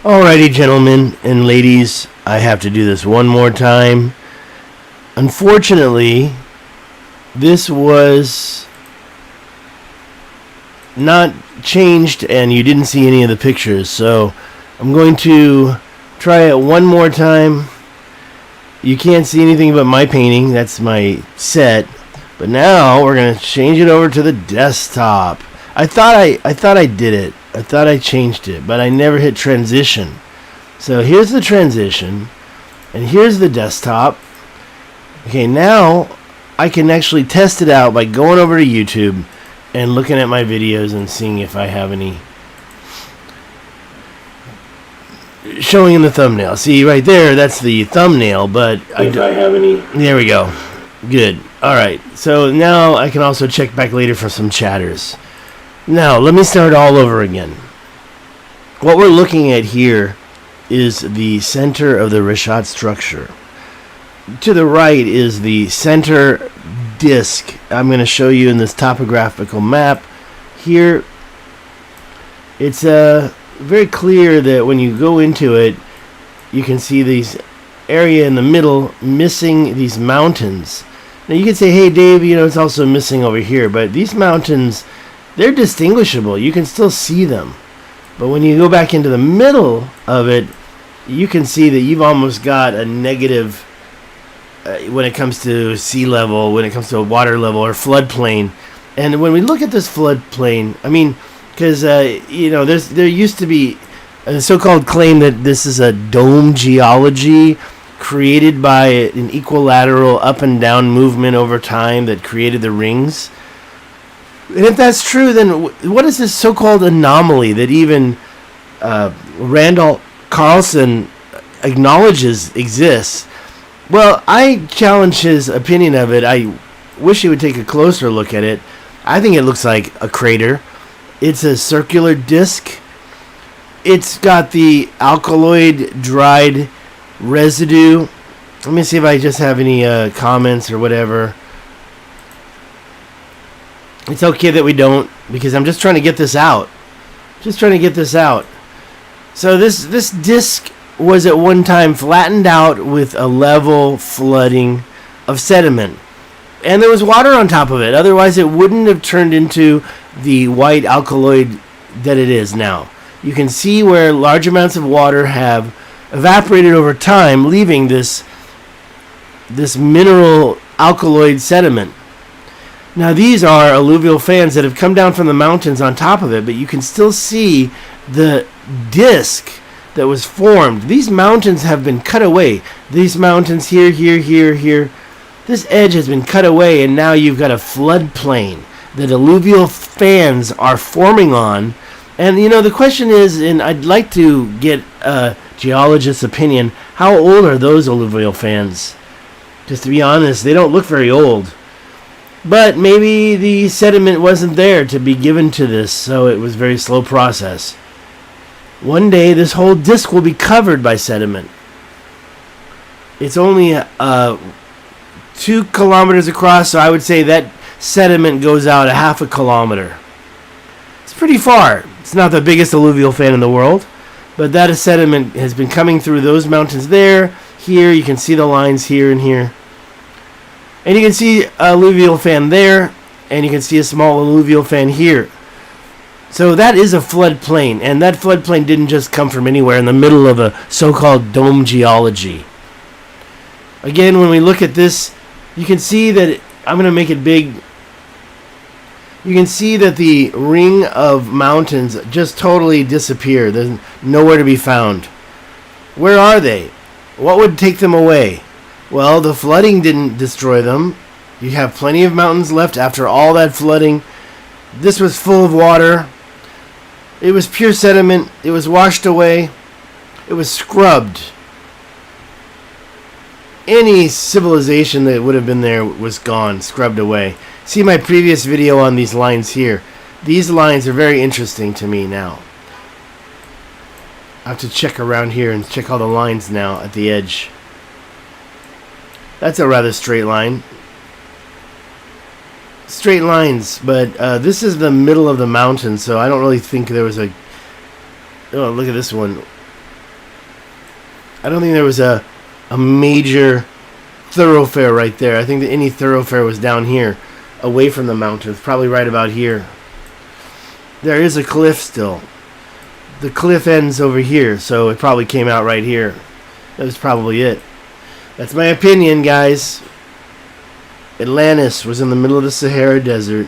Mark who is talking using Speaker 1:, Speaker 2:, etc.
Speaker 1: Alrighty, gentlemen and ladies, I have to do this one more time. Unfortunately, this was not changed and you didn't see any of the pictures, so I'm going to try it one more time. You can't see anything but my painting, that's my set, but now we're going to change it over to the desktop. I thought I did it. I thought I changed it, but I never hit transition. So here's the transition, and here's the desktop. Okay, now I can actually test it out by going over to YouTube and looking at my videos and seeing if I have any showing in the thumbnail. See right there, that's the thumbnail, but if I have any. There we go. Good. Alright, so now I can also check back later for some chatters. Now, let me start all over again. What we're looking at here is the center of the Richat structure. To the right is the center disk. I'm going to show you in this topographical map. Here, it's very clear that when you go into it, you can see these area in the middle missing these mountains. Now, you can say, hey, Dave, it's also missing over here, but these mountains, they're distinguishable. You can still see them. But when you go back into the middle of it, you can see that you've almost got a negative when it comes to sea level, when it comes to water level or floodplain. And when we look at this floodplain, I mean, because, there used to be a so-called claim that this is a dome geology created by an equilateral up and down movement over time that created the rings. And if that's true, then what is this so-called anomaly that even Randall Carlson acknowledges exists? Well, I challenge his opinion of it. I wish he would take a closer look at it. I think it looks like a crater. It's a circular disc. It's got the alkaloid dried residue. Let me see if I just have any comments or whatever. It's okay that we don't, because I'm just trying to get this out. So this disc was at one time flattened out with a level flooding of sediment. And there was water on top of it. Otherwise, it wouldn't have turned into the white alkaloid that it is now. You can see where large amounts of water have evaporated over time, leaving this mineral alkaloid sediment. Now, these are alluvial fans that have come down from the mountains on top of it, but you can still see the disc that was formed. These mountains have been cut away. These mountains here. This edge has been cut away, and now you've got a floodplain that alluvial fans are forming on. And, the question is, and I'd like to get a geologist's opinion, how old are those alluvial fans? Just to be honest, they don't look very old. But maybe the sediment wasn't there to be given to this, so it was a very slow process. One day, this whole disk will be covered by sediment. It's only 2 kilometers across, so I would say that sediment goes out a half a kilometer. It's pretty far. It's not the biggest alluvial fan in the world, but that sediment has been coming through those mountains there. Here, you can see the lines here and here. And you can see an alluvial fan there, and you can see a small alluvial fan here. So that is a floodplain, and that floodplain didn't just come from anywhere in the middle of a so-called dome geology. Again, when we look at this, you can see that, I'm going to make it big. You can see that the ring of mountains just totally disappear. There's nowhere to be found. Where are they? What would take them away? Well, the flooding didn't destroy them. You have plenty of mountains left after all that flooding. This was full of water. It was pure sediment. It was washed away. It was scrubbed. Any civilization that would have been there was gone, scrubbed away. See my previous video on these lines here. These lines are very interesting to me now. I have to check around here and check all the lines now at the edge. That's a rather straight line. Straight lines, but this is the middle of the mountain, so I don't really think there was a... Oh, look at this one. I don't think there was a major thoroughfare right there. I think that any thoroughfare was down here, away from the mountains, probably right about here. There is a cliff still. The cliff ends over here, so it probably came out right here. That was probably it. That's my opinion, guys. Atlantis was in the middle of the Sahara Desert.